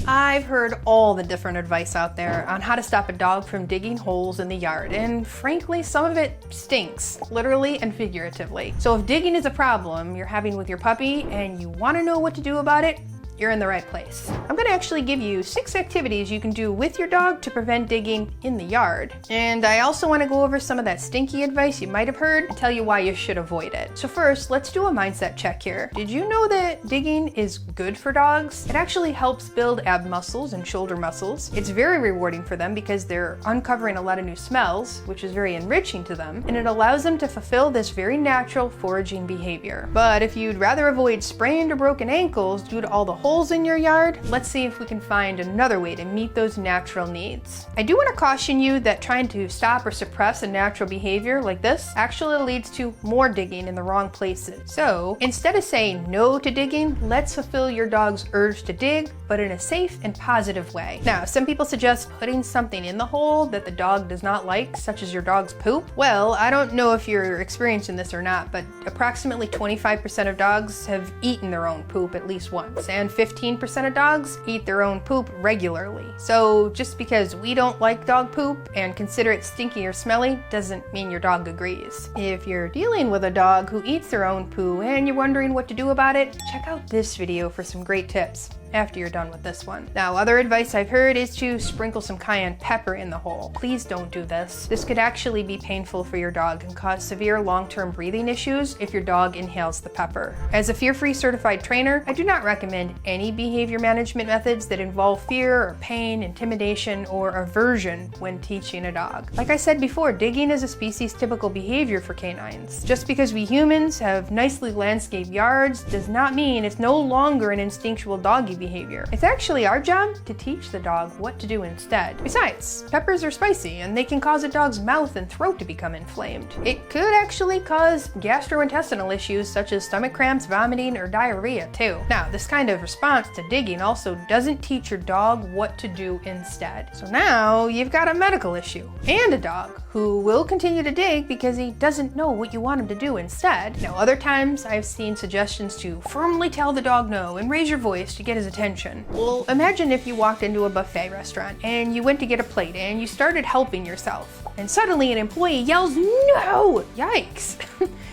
I've heard all the different advice out there on how to stop a dog from digging holes in the yard, and frankly, some of it stinks, literally and figuratively. So if digging is a problem you're having with your puppy and you want to know what to do about it, you're in the right place. I'm gonna actually give you 6 activities you can do with your dog to prevent digging in the yard. And I also wanna go over some of that stinky advice you might have heard and tell you why you should avoid it. So first, let's do a mindset check here. Did you know that digging is good for dogs? It actually helps build ab muscles and shoulder muscles. It's very rewarding for them because they're uncovering a lot of new smells, which is very enriching to them, and it allows them to fulfill this very natural foraging behavior. But if you'd rather avoid sprained or broken ankles due to all the holes in your yard, let's see if we can find another way to meet those natural needs. I do want to caution you that trying to stop or suppress a natural behavior like this actually leads to more digging in the wrong places. So instead of saying no to digging, let's fulfill your dog's urge to dig, but in a safe and positive way. Now, some people suggest putting something in the hole that the dog does not like, such as your dog's poop. Well, I don't know if you're experiencing this or not, but approximately 25% of dogs have eaten their own poop at least once, and 15% of dogs eat their own poop regularly. So just because we don't like dog poop and consider it stinky or smelly doesn't mean your dog agrees. If you're dealing with a dog who eats their own poo and you're wondering what to do about it, check out this video for some great tips after you're done with this one. Now, other advice I've heard is to sprinkle some cayenne pepper in the hole. Please don't do this. This could actually be painful for your dog and cause severe long-term breathing issues if your dog inhales the pepper. As a fear-free certified trainer, I do not recommend any behavior management methods that involve fear or pain, intimidation, or aversion when teaching a dog. Like I said before, digging is a species typical behavior for canines. Just because we humans have nicely landscaped yards does not mean it's no longer an instinctual doggy behavior. It's actually our job to teach the dog what to do instead. Besides, peppers are spicy and they can cause a dog's mouth and throat to become inflamed. It could actually cause gastrointestinal issues such as stomach cramps, vomiting, or diarrhea too. Now, this kind of response to digging also doesn't teach your dog what to do instead. So now you've got a medical issue and a dog who will continue to dig because he doesn't know what you want him to do instead. Now, other times I've seen suggestions to firmly tell the dog no and raise your voice to get his attention. Well, imagine if you walked into a buffet restaurant and you went to get a plate and you started helping yourself, and suddenly an employee yells, "No!" Yikes.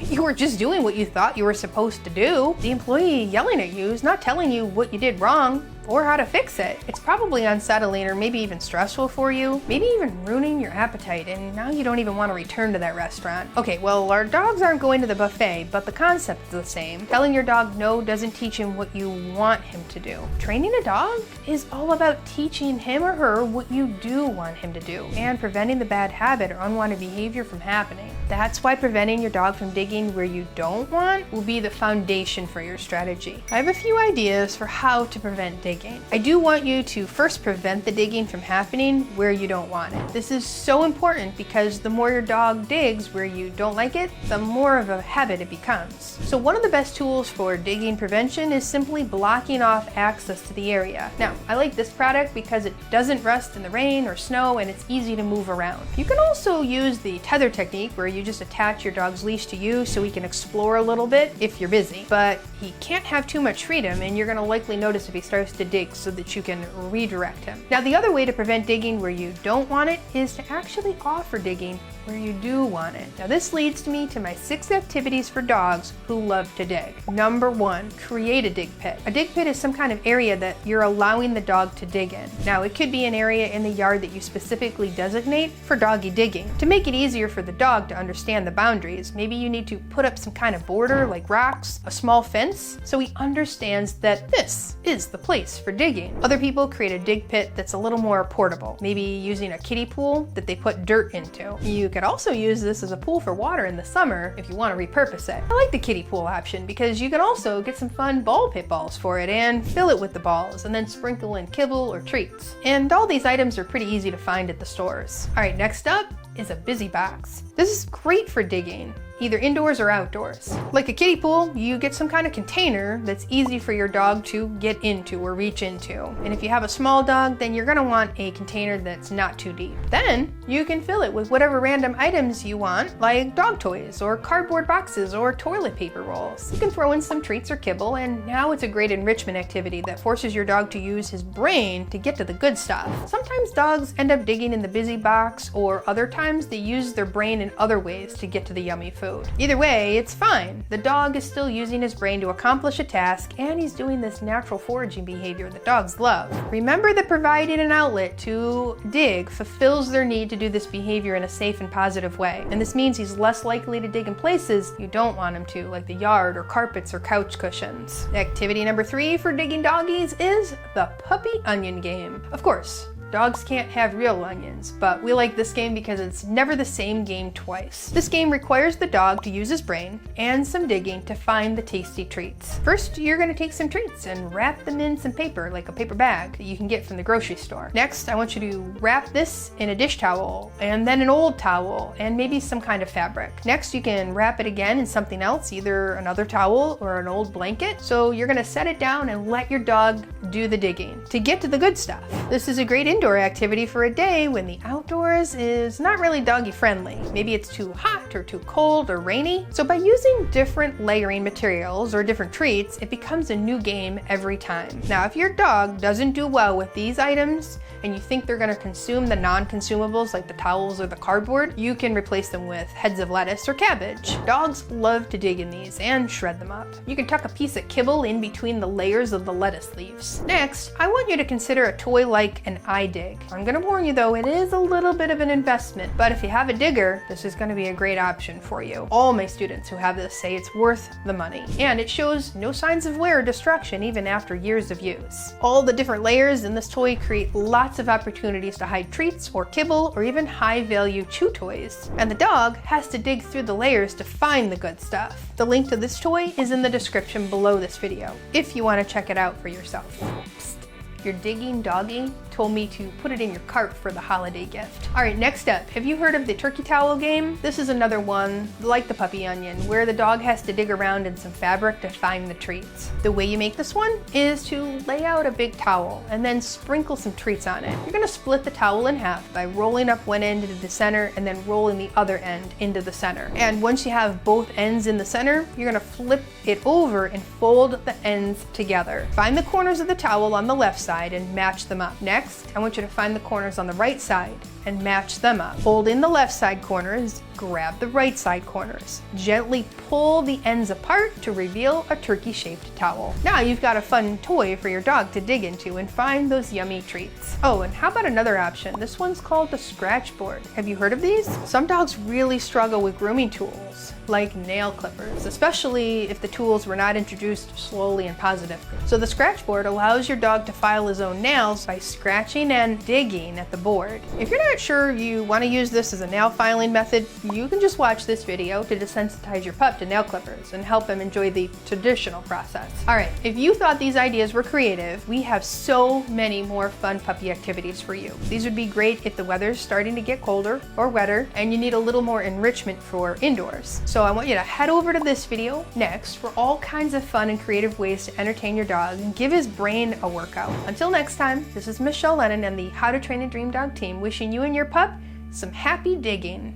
You were just doing what you thought you were supposed to do. The employee yelling at you is not telling you what you did wrong or how to fix it. It's probably unsettling or maybe even stressful for you, maybe even ruining your appetite, and now you don't even want to return to that restaurant. Okay, well, our dogs aren't going to the buffet, but the concept is the same. Telling your dog no doesn't teach him what you want him to do. Training a dog is all about teaching him or her what you do want him to do and preventing the bad habit or unwanted behavior from happening. That's why preventing your dog from digging where you don't want will be the foundation for your strategy. I have a few ideas for how to prevent digging. I do want you to first prevent the digging from happening where you don't want it. This is so important because the more your dog digs where you don't like it, the more of a habit it becomes. So one of the best tools for digging prevention is simply blocking off access to the area. Now, I like this product because it doesn't rust in the rain or snow and it's easy to move around. You can also use the tether technique where you just attach your dog's leash to you so he can explore a little bit if you're busy. But he can't have too much freedom and you're going to likely notice if he starts to dig so that you can redirect him. Now, the other way to prevent digging where you don't want it is to actually offer digging where you do want it. Now, this leads me to my 6 activities for dogs who love to dig. Number 1, create a dig pit. A dig pit is some kind of area that you're allowing the dog to dig in. Now, it could be an area in the yard that you specifically designate for doggy digging. To make it easier for the dog to understand the boundaries, maybe you need to put up some kind of border like rocks, a small fence, so he understands that this is the place for digging. Other people create a dig pit that's a little more portable, maybe using a kiddie pool that they put dirt into. You could also use this as a pool for water in the summer if you want to repurpose it. I like the kiddie pool option because you can also get some fun ball pit balls for it and fill it with the balls and then sprinkle in kibble or treats. And all these items are pretty easy to find at the stores. All right, next up, is a busy box. This is great for digging, either indoors or outdoors. Like a kiddie pool, you get some kind of container that's easy for your dog to get into or reach into. And if you have a small dog, then you're gonna want a container that's not too deep. Then you can fill it with whatever random items you want, like dog toys or cardboard boxes or toilet paper rolls. You can throw in some treats or kibble, and now it's a great enrichment activity that forces your dog to use his brain to get to the good stuff. Sometimes dogs end up digging in the busy box, or other times they use their brain in other ways to get to the yummy food. Either way, it's fine. The dog is still using his brain to accomplish a task, and he's doing this natural foraging behavior that dogs love. Remember that providing an outlet to dig fulfills their need to do this behavior in a safe and positive way. And this means he's less likely to dig in places you don't want him to, like the yard or carpets or couch cushions. Activity number 3 for digging doggies is the puppy onion game. Of course, dogs can't have real onions, but we like this game because it's never the same game twice. This game requires the dog to use his brain and some digging to find the tasty treats. First, you're gonna take some treats and wrap them in some paper, like a paper bag that you can get from the grocery store. Next, I want you to wrap this in a dish towel, and then an old towel, and maybe some kind of fabric. Next, you can wrap it again in something else, either another towel or an old blanket. So you're gonna set it down and let your dog do the digging to get to the good stuff. This is a great indoor activity for a day when the outdoors is not really doggy friendly. Maybe it's too hot or too cold or rainy. So by using different layering materials or different treats, it becomes a new game every time. Now, if your dog doesn't do well with these items and you think they're gonna consume the non-consumables like the towels or the cardboard, you can replace them with heads of lettuce or cabbage. Dogs love to dig in these and shred them up. You can tuck a piece of kibble in between the layers of the lettuce leaves. Next, I want you to consider a toy like an eye dig. I'm gonna warn you though, it is a little bit of an investment, but if you have a digger, this is gonna be a great option for you. All my students who have this say it's worth the money, and it shows no signs of wear or destruction even after years of use. All the different layers in this toy create lots of opportunities to hide treats or kibble or even high-value chew toys, and the dog has to dig through the layers to find the good stuff. The link to this toy is in the description below this video if you want to check it out for yourself. Psst. Your digging doggy told me to put it in your cart for the holiday gift. All right, next up, have you heard of the turkey towel game? This is another one like the puppy onion, where the dog has to dig around in some fabric to find the treats. The way you make this one is to lay out a big towel and then sprinkle some treats on it. You're gonna split the towel in half by rolling up one end into the center and then rolling the other end into the center. And once you have both ends in the center, you're gonna flip it over and fold the ends together. Find the corners of the towel on the left side and match them up. Next, I want you to find the corners on the right side and match them up. Hold in the left side corners, grab the right side corners. Gently pull the ends apart to reveal a turkey-shaped towel. Now you've got a fun toy for your dog to dig into and find those yummy treats. Oh, and how about another option? This one's called the scratch board. Have you heard of these? Some dogs really struggle with grooming tools, like nail clippers, especially if the tools were not introduced slowly and positively. So the scratch board allows your dog to file his own nails by scratching and digging at the board. If you're not sure you want to use this as a nail filing method, you can just watch this video to desensitize your pup to nail clippers and help them enjoy the traditional process. All right, if you thought these ideas were creative, we have so many more fun puppy activities for you. These would be great if the weather's starting to get colder or wetter and you need a little more enrichment for indoors. So I want you to head over to this video next for all kinds of fun and creative ways to entertain your dog and give his brain a workout. Until next time, this is Michele Lennon and the How to Train a Dream Dog team wishing you and your pup some happy digging.